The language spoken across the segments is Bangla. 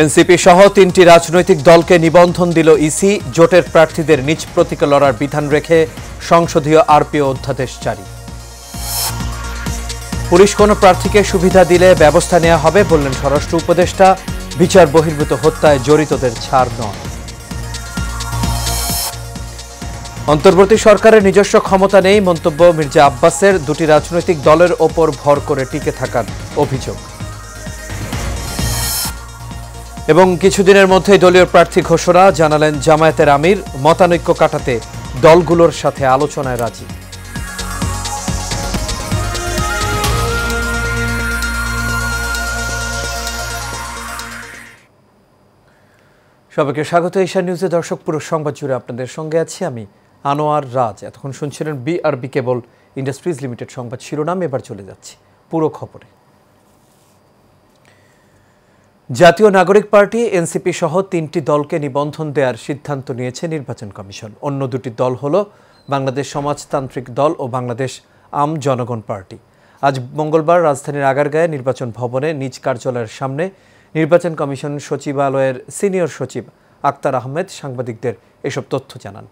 এনসিপি সহ ৩টি রাজনৈতিক দলকে নিবন্ধন দিল ইসি। জোটের প্রার্থীদের নিজ প্রতীকে লড়ার বিধান রেখে সংসদীয় আরপিও অধ্যাদেশ জারি। পুলিশ কোনো প্রার্থীকে সুবিধা দিলে ব্যবস্থা নেওয়া হবে বললেন স্বরাষ্ট্র উপদেষ্টা। বিচার বহির্ভূত হত্যায় জড়িতদের ছাড় নয়। অন্তর্বর্তী সরকারের নিজস্ব ক্ষমতা নেই মন্তব্য মির্জা আব্বাসের। দুটি রাজনৈতিক দলের ওপর ভর করে টিকে থাকার অভিযোগ। এবং কিছুদিনের মধ্যেই দলীয় প্রার্থী ঘোষণা জানালেন জামায়াতের আমির। মতানৈক্য কাটাতে দলগুলোর সাথে আলোচনায় রাজি। সবাইকে স্বাগত এশিয়া নিউজে। দর্শক, পুরো সংবাদ জুড়ে আপনাদের সঙ্গে আছি আমি আনোয়ার রাজ। এতক্ষণ শুনছিলেন বিআরবি কেবল ইন্ডাস্ট্রিজ লিমিটেড সংবাদ শিরোনাম। এবার চলে যাচ্ছি পুরো খবরে। জাতীয় নাগরিক পার্টি এনসিপি সহ ৩টি দলকে নিবন্ধন দেওয়ার সিদ্ধান্ত নিয়েছে নির্বাচন কমিশন। অন্য দুটি দল হল বাংলাদেশ সমাজতান্ত্রিক দল ও বাংলাদেশ আম জনগণ পার্টি। আজ মঙ্গলবার রাজধানীর আগারগাঁয়ে নির্বাচন ভবনে নিজ কার্যালয়ের সামনে নির্বাচন কমিশন সচিবালয়ের সিনিয়র সচিব আক্তার আহমেদ সাংবাদিকদের এসব তথ্য জানান।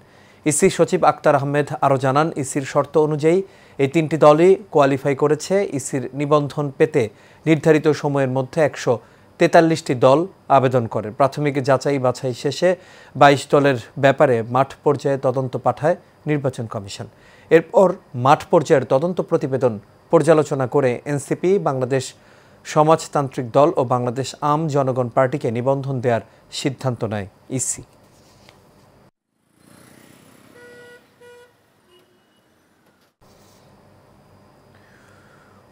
ইসি সচিব আক্তার আহমেদ আরও জানান, ইসির শর্ত অনুযায়ী এই ৩টি দলই কোয়ালিফাই করেছে। ইসির নিবন্ধন পেতে নির্ধারিত সময়ের মধ্যে ১৪৩টি দল আবেদন করে। প্রাথমিক যাচাই বাছাই শেষে ২২ দলের ব্যাপারে মাঠ পর্যায়ে তদন্ত পাঠায় নির্বাচন কমিশন। এরপর মাঠ পর্যায়ের তদন্ত প্রতিবেদন পর্যালোচনা করে এনসিপি, বাংলাদেশ সমাজতান্ত্রিক দল ও বাংলাদেশ আম জনগণ পার্টিকে নিবন্ধন দেওয়ার সিদ্ধান্ত নেয় ইসি।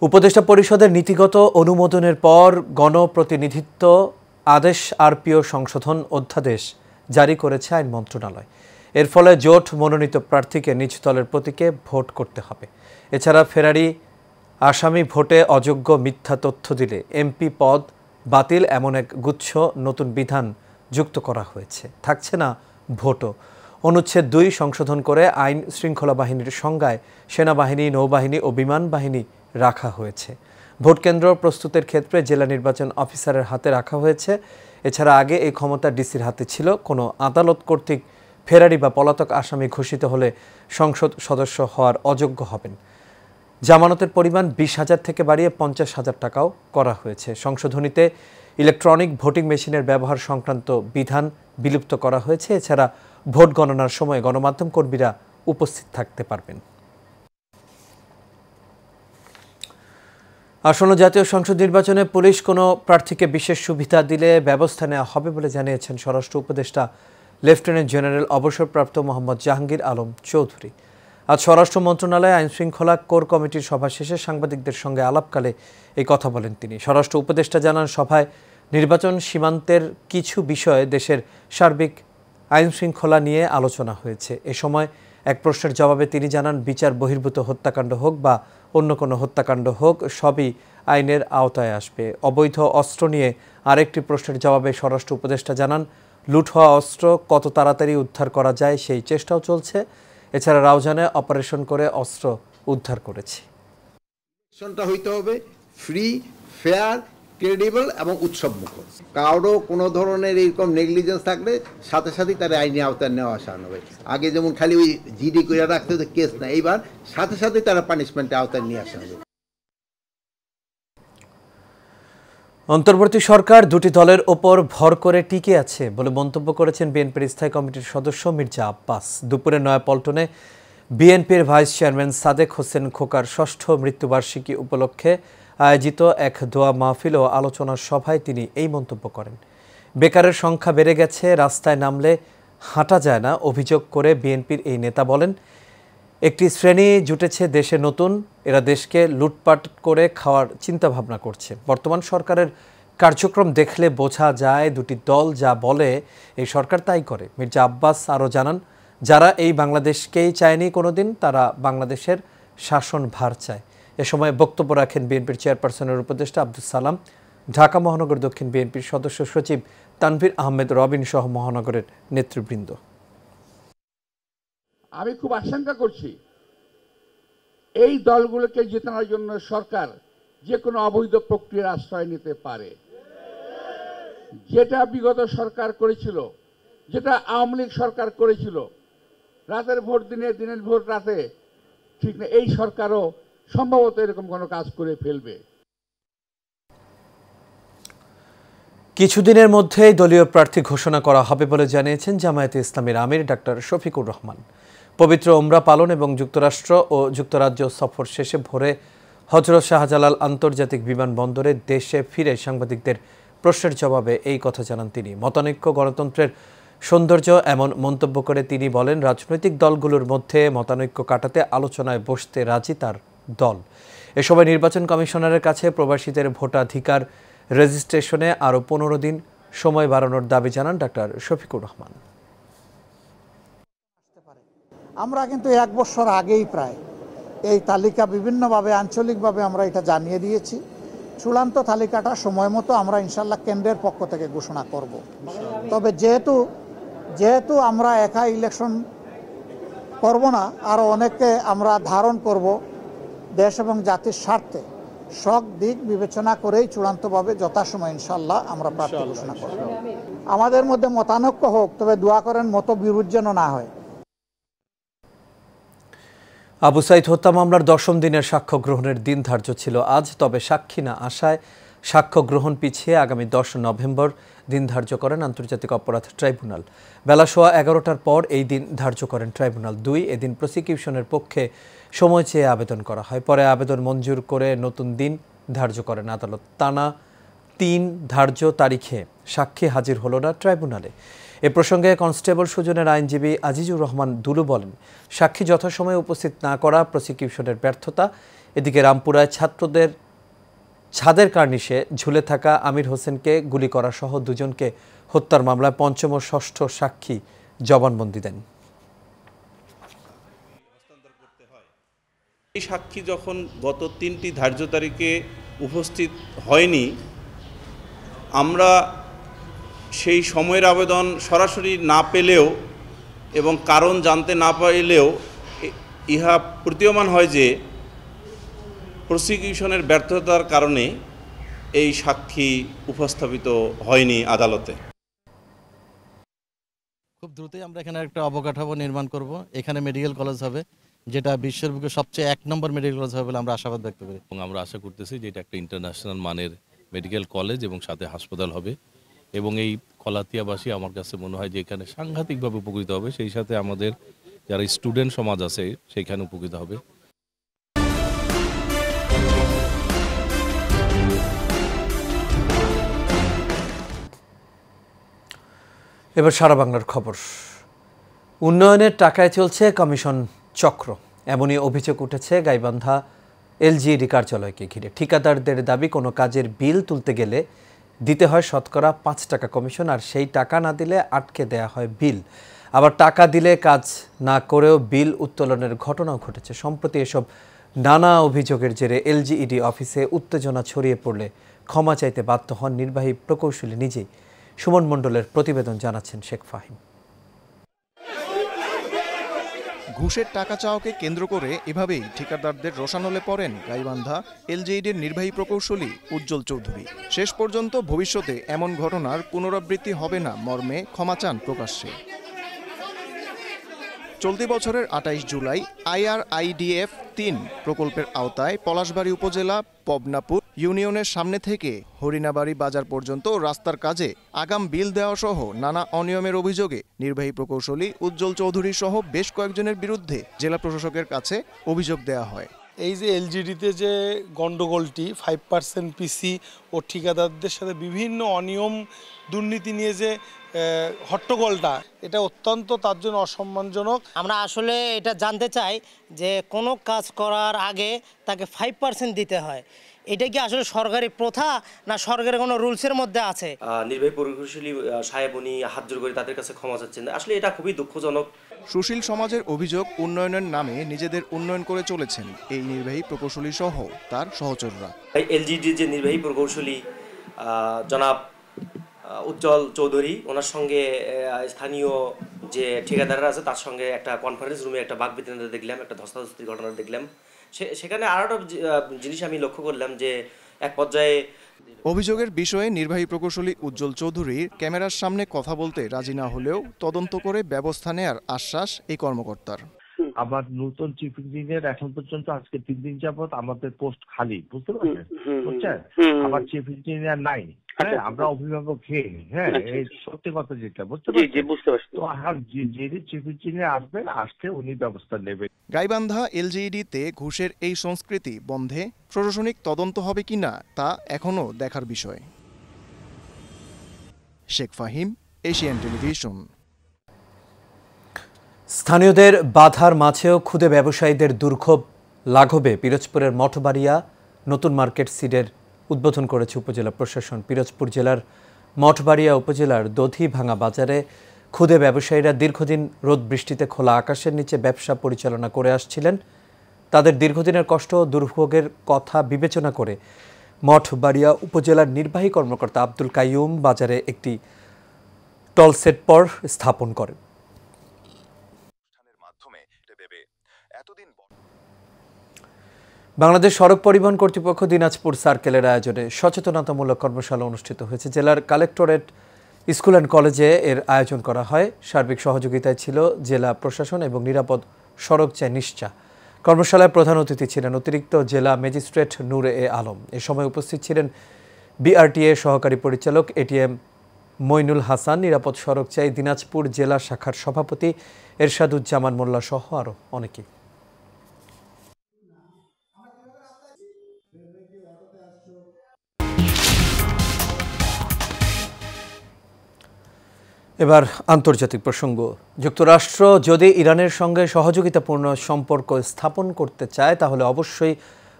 উপদেষ্টা পরিষদের নীতিগত অনুমোদনের পর গণপ্রতিনিধিত্ব আদেশ আরপিও সংশোধন অধ্যাদেশ জারি করেছে আইন মন্ত্রণালয়। এর ফলে জোট মনোনীত প্রার্থীকে নিজ দলের প্রতীকে ভোট করতে হবে। এছাড়া ফেরারি আসামি ভোটে অযোগ্য মিথ্যা তথ্য দিলে এমপি পদ বাতিল এমন এক গুচ্ছ নতুন বিধান যুক্ত করা হয়েছে। থাকছে না ভোটও। অনুচ্ছেদ ২ সংশোধন করে আইন শৃঙ্খলা বাহিনীর সংজ্ঞায় সেনাবাহিনী, নৌবাহিনী ও বিমান বাহিনী রাখা হয়েছে। ভোট কেন্দ্র প্রস্তুতের ক্ষেত্রে জেলা নির্বাচন অফিসারের হাতে রাখা হয়েছে। এছাড়া আগে এই ক্ষমতা ডিসির হাতে ছিল। কোনো আদালত কর্তৃক ফেরারি বা পলাতক আসামি ঘোষিত হলে সংসদ সদস্য হওয়ার অযোগ্য হবেন। জামানতের পরিমাণ ২০,০০০ থেকে বাড়িয়ে ৫০,০০০ টাকাও করা হয়েছে। সংশোধনীতে ইলেকট্রনিক ভোটিং মেশিনের ব্যবহার সংক্রান্ত বিধান বিলুপ্ত করা হয়েছে। এছাড়া ভোট গণনার সময় গণমাধ্যম কর্মীরা উপস্থিত থাকতে পারবেন। আসন্ন জাতীয় সংসদ নির্বাচনে পুলিশ কোনো প্রার্থীকে বিশেষ সুবিধা দিলে ব্যবস্থা নেওয়া হবে বলে জানিয়েছেন স্বরাষ্ট্র উপদেষ্টা লেফটেন্যান্ট জেনারেল অবসরপ্রাপ্ত মোহাম্মদ জাহাঙ্গীর আলম চৌধুরী। আজ স্বরাষ্ট্র মন্ত্রণালয়ে আইনশৃঙ্খলা কোর কমিটির সভা শেষে সাংবাদিকদের সঙ্গে আলাপকালে এই কথা বলেন তিনি। স্বরাষ্ট্র উপদেষ্টা জানান, সভায় নির্বাচন সীমান্তের কিছু বিষয়ে দেশের সার্বিক আইনশৃঙ্খলা নিয়ে আলোচনা হয়েছে। এ সময় এক প্রশ্নের জবাবে তিনি জানান, বিচার বহির্ভূত হত্যাকাণ্ড হোক বা অন্য কোনো হত্যাকাণ্ড হোক, সবই আইনের আওতায় আসবে। অবৈধ অস্ত্র নিয়ে আরেকটি প্রশ্নের জবাবে স্বরাষ্ট্র উপদেষ্টা জানান, লুট হওয়া অস্ত্র কত তাড়াতাড়ি উদ্ধার করা যায় সেই চেষ্টাও চলছে। এছাড়া রাউজানে অপারেশন করে অস্ত্র উদ্ধার করেছি। ইলেকশনটা হইতে হবে ফ্রি, ফেয়ার, ক্রেডিবল এবং উৎসবমুখর। কারো কোনো ধরনের এরকম নেগলিজেন্স থাকলে সাথে সাথেই তার আইনি আওতায় নেওয়া আসা হবে। আগে যেমন খালি ওই জিডি করে রাখতে হতো, কেস না, এইবার সাথে সাথেই তারা পানিশমেন্টের আওতায় নিয়ে আসা হবে। অন্তর্বর্তী সরকার দুটি দলের ওপর ভর করে টিকে আছে বলে মন্তব্য করেছেন বিএনপির স্থায়ী কমিটির সদস্য মির্জা আব্বাস। দুপুরে নয়াপল্টনে বিএনপির ভাইস চেয়ারম্যান সাদেক হোসেন খোকার ৬ষ্ঠ মৃত্যুবার্ষিকী উপলক্ষে আয়োজিত এক দোয়া মাহফিল ও আলোচনা সভায় তিনি এই মন্তব্য করেন। বেকারের সংখ্যা বেড়ে গেছে, রাস্তায় নামলে হাঁটা যায় না অভিযোগ করে বিএনপির এই নেতা বলেন, একটি শ্রেণী জুটেছে দেশে নতুন, এরা দেশকে লুটপাট করে খাওয়ার চিন্তাভাবনা করছে। বর্তমান সরকারের কার্যক্রম দেখলে বোঝা যায় দুটি দল যা বলে এই সরকার তাই করে। মির্জা আব্বাস আরও জানান, যারা এই বাংলাদেশকেই চায়নি কোনোদিন, তারা বাংলাদেশের শাসন ভার চায়। এ সময় বক্তব্য রাখেন বিএনপির চেয়ারপারসনের উপদেষ্টা আব্দুস সালাম, ঢাকা মহানগর দক্ষিণ বিএনপির সদস্য সচিব তানভীর আহমেদ রবিন সহ মহানগরের নেতৃবৃন্দ। আমি খুব আশঙ্কা করছি এই দলগুলোকে জেতানোর জন্য সরকার যে কোনো অবৈধ প্রক্রিয়ার আশ্রয় নিতে পারে। যেটা বিগত সরকার করেছিল, যেটা আওয়ামী লীগ সরকার করেছিল, রাতের ভোট দিনে, দিনের ভোট রাতে, ঠিক না, এই সরকারও সম্ভবত এরকম কোনো কাজ করে ফেলবে। কিছুদিনের মধ্যেই দলীয় প্রার্থী ঘোষণা করা হবে বলে জানিয়েছেন জামায়াতে ইসলামীর আমির ডাক্তার শফিকুর রহমান। পবিত্র ওমরা পালন এবং যুক্তরাষ্ট্র ও যুক্তরাজ্য সফর শেষে ভোরে হযরত শাহজালাল আন্তর্জাতিক বিমানবন্দরে দেশে ফিরে সাংবাদিকদের প্রশ্নের জবাবে এই কথা জানান তিনি। মতানৈক্য গণতন্ত্রের সৌন্দর্য এমন মন্তব্য করে তিনি বলেন, রাজনৈতিক দলগুলোর মধ্যে মতানৈক্য কাটাতে আলোচনায় বসতে রাজি তার দল। এ সময় নির্বাচন কমিশনারের কাছে প্রবাসীদের ভোটাধিকার রেজিস্ট্রেশনে আরও 15 দিন সময় বাড়ানোর দাবি জানান ডাক্তার শফিকুর রহমান। আমরা কিন্তু 1 বছর আগেই প্রায় এই তালিকা বিভিন্নভাবে আঞ্চলিকভাবে আমরা এটা জানিয়ে দিয়েছি। চূড়ান্ত তালিকাটা সময় মতো আমরা ইনশাল্লাহ কেন্দ্রের পক্ষ থেকে ঘোষণা করব। তবে যেহেতু আমরা একা ইলেকশন করব না, আরও অনেককে আমরা ধারণ করব, দেশ এবং জাতির স্বার্থে সব দিক বিবেচনা করেই চূড়ান্তভাবে যথাসময় ইনশাল্লাহ আমরা প্রার্থী ঘোষণা করব। আমাদের মধ্যে মতানৈক্য হোক, তবে দোয়া করেন মতবিরোধ যেন না হয়। আবু সাইদ হত্যা মামলার 10ম দিনের সাক্ষ্য গ্রহণের দিন ধার্য ছিল আজ। তবে সাক্ষী না আসায় সাক্ষ্য গ্রহণ পিছিয়ে আগামী 10 নভেম্বর দিন ধার্য করেন আন্তর্জাতিক অপরাধ ট্রাইব্যুনাল। বেলা 11:15টার পর এই দিন ধার্য করেন ট্রাইব্যুনাল 2। এদিন প্রসিকিউশনের পক্ষে সময় চেয়ে আবেদন করা হয়। পরে আবেদন মঞ্জুর করে নতুন দিন ধার্য করেন আদালত। টানা 3 ধার্য তারিখে সাক্ষী হাজির হল না ট্রাইব্যুনালে। এ প্রসঙ্গে কনস্টেবল সুজনের আইনজীবী আজিজুর রহমান দুলু বলেন, সাক্ষী যথাসময়ে উপস্থিত না করা প্রসিকিউশনের ব্যর্থতা। এদিকে রামপুরায় ছাত্রদের ছাদের কার্নিশে ঝুলে থাকা আমির হোসেনকে গুলি করা সহ 2 জনকে হত্যার মামলায় 5ম ও 6ষ্ঠ সাক্ষী জবানবন্দি দেন। এই সাক্ষী যখন গত 3টি ধার্য তারিখে উপস্থিত হয়নি, আমরা সেই সময়ের আবেদন সরাসরি না পেলেও এবং কারণ জানতে না পারলেও ইহা প্রতীয়মান হয় যে প্রসিকিউশনের ব্যর্থতার কারণে এই সাক্ষী উপস্থাপিত হয়নি আদালতে। খুব দ্রুতই আমরা এখানে একটা অবকাঠামো নির্মাণ করব। এখানে মেডিকেল কলেজ হবে, যেটা বিশ্বের বুকে সবচেয়ে 1 নম্বর মেডিকেল কলেজ হবে বলে আমরা আশাবাদ ব্যক্ত করি। এবং আমরা আশা করতেছি যে এটা একটা ইন্টারন্যাশনাল মানের মেডিকেল কলেজ এবং সাথে হাসপাতাল হবে। এবং এই কলাতিয়াবাসী আমার কাছে মনে হয় যে এখানে সাংঘাতিকভাবে উপকৃত হবে। সেই সাথে আমাদের যারা স্টুডেন্ট সমাজ আছে সেইখানে উপকৃত হবে। এবার সারা বাংলার খবর। উন্নয়নের টাকায় চলছে কমিশন চক্র, এমনই অভিযোগ উঠেছে গাইবান্ধা এলজিইডি কার্যালয়কে ঘিরে। ঠিকাদারদের দাবি, কোনো কাজের বিল তুলতে গেলে দিতে হয় শতকরা 5 টাকা কমিশন, আর সেই টাকা না দিলে আটকে দেয়া হয় বিল। আবার টাকা দিলে কাজ না করেও বিল উত্তোলনের ঘটনাও ঘটেছে। সম্প্রতি এসব নানা অভিযোগের জেরে এলজিইডি অফিসে উত্তেজনা ছড়িয়ে পড়লে ক্ষমা চাইতে বাধ্য হন নির্বাহী প্রকৌশলী নিজেই। সুমন মণ্ডলের প্রতিবেদন, জানাচ্ছেন শেখ ফাহিম। ঘুষের টাকা চাওয়াকে কেন্দ্র করে এভাবেই ঠিকাদারদের রোষানলে পড়েন গাইবান্ধা এলজিইডির নির্বাহী প্রকৌশলী উজ্জ্বল চৌধুরী। শেষ পর্যন্ত ভবিষ্যতে এমন ঘটনার পুনরাবৃত্তি হবে না মর্মে ক্ষমা চান প্রকাশ্যে। চলতি বছরের 28 জুলাই IRIDF 3 প্রকল্পের আওতায় পলাশবাড়ী উপজেলা পবনাপুর ইউনিয়নের সামনে থেকে হরিণাবাড়ি বাজার পর্যন্ত রাস্তার কাজে আগাম বিল দেওয়া সহ নানা অনিয়মের অভিযোগে নির্বাহী প্রকৌশলী উজ্জ্বল চৌধুরী সহ বেশ কয়েকজনের বিরুদ্ধে জেলা প্রশাসকের কাছে অভিযোগ দেওয়া হয়। এই যে এলজিডিতে যে গন্ডগোলটি 5% পিসি ও ঠিকাদারদের সাথে বিভিন্ন অনিয়ম দুর্নীতি নিয়ে যে হট্টগোলটা, এটা অত্যন্ত তার জন্য অসম্মানজনক। আমরা আসলে এটা জানতে চাই যে কোনো কাজ করার আগে তাকে 5% দিতে হয়। এটা কি আসলে সরকারি প্রথা না সরকারের কোনো রুলসের মধ্যে আছে? নির্বাহী প্রকৌশলী সাহেব উনি হাত জোর করে তাদের কাছে ক্ষমা চাচ্ছেন। আসলে এটা খুবই দুঃখজনক। সুশীল সমাজের অভিযোগ, উন্নয়নের নামে নিজেদের উন্নয়ন করে চলেছেন এই নির্বাহী প্রকৌশলী সহ তার সহচররা। এলজিডির যে নির্বাহী প্রকৌশলী জনাব উজ্জ্বল চৌধুরী, ওনার সঙ্গে স্থানীয় যে ঠিকাদাররা আছে তার সঙ্গে একটা কনফারেন্স রুমে একটা বাকবিতণ্ডা দেখলাম, একটা ধস্তাধস্তির ঘটনা দেখলাম। সেখানে আরও একটা জিনিস আমি লক্ষ্য করলাম যে এক পর্যায়ে অভিযোগের বিষয়ে নির্বাহী প্রকৌশলী উজ্জ্বল চৌধুরীর ক্যামেরার সামনে কথা বলতে রাজি না হলেও তদন্ত করে ব্যবস্থা নেয়ার আশ্বাস এই কর্মকর্তার। আবার নতুন চিফ ইঞ্জিনিয়ার এখন পর্যন্ত আজকে 3 দিন যাবত আমাদের পোস্ট খালি, বুঝতে পারছেন? বুঝছেন, আবার চিফ ইঞ্জিনিয়ার নাই। হ্যাঁ, আমরা অভিভাবক খেয়ে নি। হ্যাঁ, এই সত্যি কথা যেটা, বুঝতে পারছেন? তো যিনি চিফ ইঞ্জিনিয়ার আসবেন, আজকে উনি ব্যবস্থা নেবেন। গাইবান্ধা এলজিইডিতে ঘুষের এই সংস্কৃতি বন্ধে প্রশাসনিক তদন্ত হবে কিনা তা এখনো দেখার বিষয়। Sheikh Fahim, Asian television. স্থানীয়দের বাধার মাঝেও ক্ষুদে ব্যবসায়ীদের দুর্ভোগ লাঘবে পিরোজপুরের মঠবাড়িয়া নতুন মার্কেট সিডের উদ্বোধন করেছে উপজেলা প্রশাসন। পিরোজপুর জেলার মঠবাড়িয়া উপজেলার দধিভাঙা বাজারে ক্ষুদে ব্যবসায়ীরা দীর্ঘদিন রোদ বৃষ্টিতে খোলা আকাশের নিচে ব্যবসা পরিচালনা করে আসছিলেন। তাদের দীর্ঘদিনের কষ্ট ও দুর্ভোগের কথা বিবেচনা করে মঠবাড়িয়া উপজেলার নির্বাহী কর্মকর্তা আব্দুল কাইয়ুম বাজারে একটি টল সেট পর স্থাপন করেন। বাংলাদেশ সড়ক পরিবহন কর্তৃপক্ষ দিনাজপুর সার্কেলের আয়োজনে সচেতনতামূলক কর্মশালা অনুষ্ঠিত হয়েছে। জেলার কালেক্টরেট স্কুল অ্যান্ড কলেজে এর আয়োজন করা হয়। সার্বিক সহযোগিতায় ছিল জেলা প্রশাসন এবং নিরাপদ সড়ক চাই নিশ্চা। কর্মশালায় প্রধান অতিথি ছিলেন অতিরিক্ত জেলা ম্যাজিস্ট্রেট নূরে এ আলম। এ সময় উপস্থিত ছিলেন বিআরটিএ সহকারী পরিচালক এটিএম মইনুল হাসান, নিরাপদ সড়ক চাই দিনাজপুর জেলা শাখার সভাপতি এরশাদুজ্জামান মোল্লা সহ আরও অনেকে। এবার আন্তর্জাতিক প্রসঙ্গ। যুক্তরাষ্ট্র যদি ইরানের সঙ্গে সহযোগিতাপূর্ণ সম্পর্ক স্থাপন করতে চায় তাহলে অবশ্যই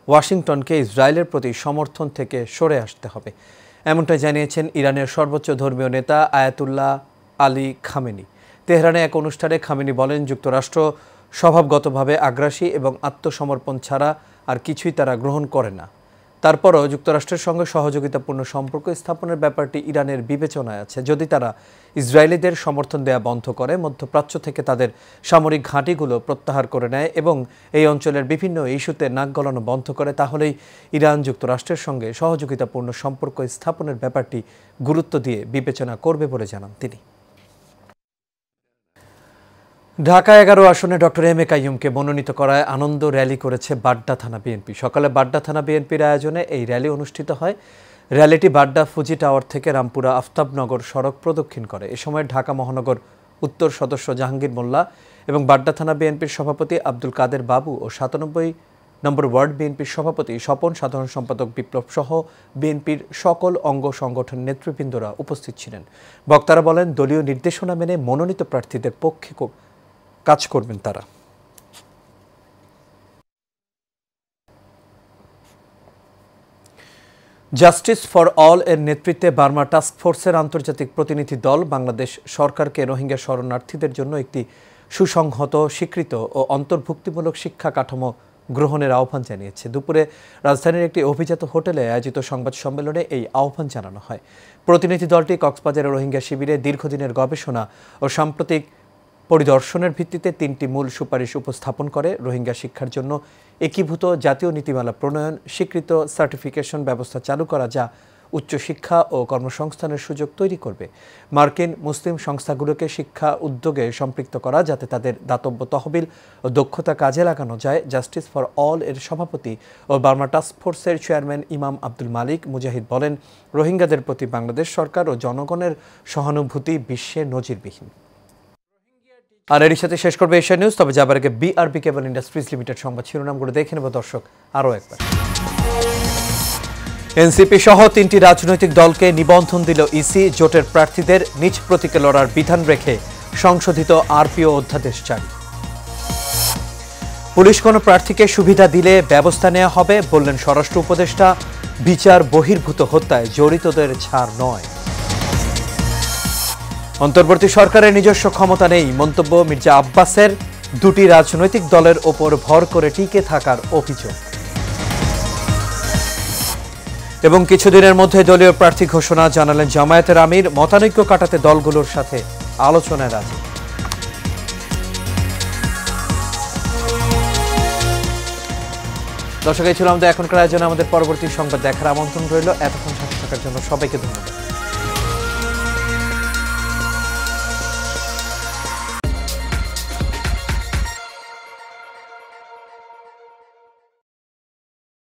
ওয়াশিংটনকে ইসরায়েলের প্রতি সমর্থন থেকে সরে আসতে হবে, এমনটাই জানিয়েছেন ইরানের সর্বোচ্চ ধর্মীয় নেতা আয়াতুল্লাহ আলী খামেনি। তেহরানে এক অনুষ্ঠানে খামেনি বলেন, যুক্তরাষ্ট্র স্বভাবগতভাবে আগ্রাসী এবং আত্মসমর্পণ ছাড়া আর কিছুই তারা গ্রহণ করে না। তারপরও যুক্তরাষ্ট্রের সঙ্গে সহযোগিতাপূর্ণ সম্পর্ক স্থাপনের ব্যাপারটি ইরানের বিবেচনায় আছে। যদি তারা ইসরায়েলিদের সমর্থন দেয়া বন্ধ করে, মধ্যপ্রাচ্য থেকে তাদের সামরিক ঘাঁটিগুলো প্রত্যাহার করে নেয় এবং এই অঞ্চলের বিভিন্ন ইস্যুতে নাক গলানো বন্ধ করে, তাহলেই ইরান যুক্তরাষ্ট্রের সঙ্গে সহযোগিতাপূর্ণ সম্পর্ক স্থাপনের ব্যাপারটি গুরুত্ব দিয়ে বিবেচনা করবে বলে জানান তিনি। ঢাকা 11 আসনে ডক্টর এম এ কাইয়ুমকে মনোনীত করায় আনন্দ র্যালি করেছে বাড্ডা থানা বিএনপি। সকালে বাড্ডা থানা বিএনপির আয়োজনে এই র্যালি অনুষ্ঠিত হয়। র্যালিটি বাড্ডা ফুজি টাওয়ার থেকে রামপুরা আফতাবনগর সড়ক প্রদক্ষিণ করে। এ সময় ঢাকা মহানগর উত্তর সদস্য জাহাঙ্গীর মোল্লা এবং বাড্ডা থানা বিএনপির সভাপতি আব্দুল কাদের বাবু ও 97 নম্বর ওয়ার্ড বিএনপির সভাপতি স্বপন, সাধারণ সম্পাদক বিপ্লব সহ বিএনপির সকল অঙ্গ সংগঠন নেতৃবৃন্দরা উপস্থিত ছিলেন। বক্তারা বলেন, দলীয় নির্দেশনা মেনে মনোনীত প্রার্থীদের পক্ষে কাজ করবেন তারা। জাস্টিস ফর অল এর নেতৃত্বে বার্মা টাস্ক ফোর্সের আন্তর্জাতিক প্রতিনিধি দল বাংলাদেশ সরকারকে রোহিঙ্গা শরণার্থীদের জন্য একটি সুসংহত, স্বীকৃত ও অন্তর্ভুক্তিমূলক শিক্ষা কাঠামো গ্রহণের আহ্বান জানিয়েছে। দুপুরে রাজধানীর একটি অভিজাত হোটেলে আয়োজিত সংবাদ সম্মেলনে এই আহ্বান জানানো হয়। প্রতিনিধি দলটি কক্সবাজারের রোহিঙ্গা শিবিরে দীর্ঘদিনের গবেষণা ও সাম্প্রতিক পরিদর্শনের ভিত্তিতে 3টি মূল সুপারিশ উপস্থাপন করে। রোহিঙ্গা শিক্ষার জন্য একীভূত জাতীয় নীতিমালা প্রণয়ন, স্বীকৃত সার্টিফিকেশন ব্যবস্থা চালু করা, যা উচ্চশিক্ষা ও কর্মসংস্থানের সুযোগ তৈরি করবে। মার্কিন মুসলিম সংস্থাগুলোকে শিক্ষা উদ্যোগে সম্পৃক্ত করা, যাতে তাদের দাতব্য তহবিল ও দক্ষতা কাজে লাগানো যায়। জাস্টিস ফর অল এর সভাপতি ও বার্মা টাস্ক ফোর্সের চেয়ারম্যান ইমাম আব্দুল মালিক মুজাহিদ বলেন, রোহিঙ্গাদের প্রতি বাংলাদেশ সরকার ও জনগণের সহানুভূতি বিশ্বে নজিরবিহীন। আর এর সাথে শেষ করবে এশিয়া নিউজ। তবে যাবার আগে বিআরবি কেবল ইন্ডাস্ট্রিজ লিমিটেড সংবাদ শিরোনামগুলো দেখে নেব দর্শক আরও একবার। এনসিপি সহ 3টি রাজনৈতিক দলকে নিবন্ধন দিল ইসি। জোটের প্রার্থীদের নিজ প্রতীকে লড়ার বিধান রেখে সংশোধিত আরপিও অধ্যাদেশ জারি। পুলিশ কোনো প্রার্থীকে সুবিধা দিলে ব্যবস্থা নেওয়া হবে বললেন স্বরাষ্ট্র উপদেষ্টা। বিচার বহির্ভূত হত্যায় জড়িতদের ছাড় নয়। অন্তর্বর্তী সরকারের নিজস্ব ক্ষমতা নেই মন্তব্য মির্জা আব্বাসের। 2টি রাজনৈতিক দলের ওপর ভর করে টিকে থাকার অভিযোগ। এবং কিছুদিনের মধ্যে দলীয় প্রার্থী ঘোষণা জানালেন জামায়াতের আমির। মতানৈক্য কাটাতে দলগুলোর সাথে আলোচনায় রাজি। দর্শক এই ছিল আমাদের এখনকার আয়োজনে। আমাদের পরবর্তী সংবাদ দেখার আমন্ত্রণ রইল। এতক্ষণ সাথে থাকার জন্য সবাইকে ধন্যবাদ।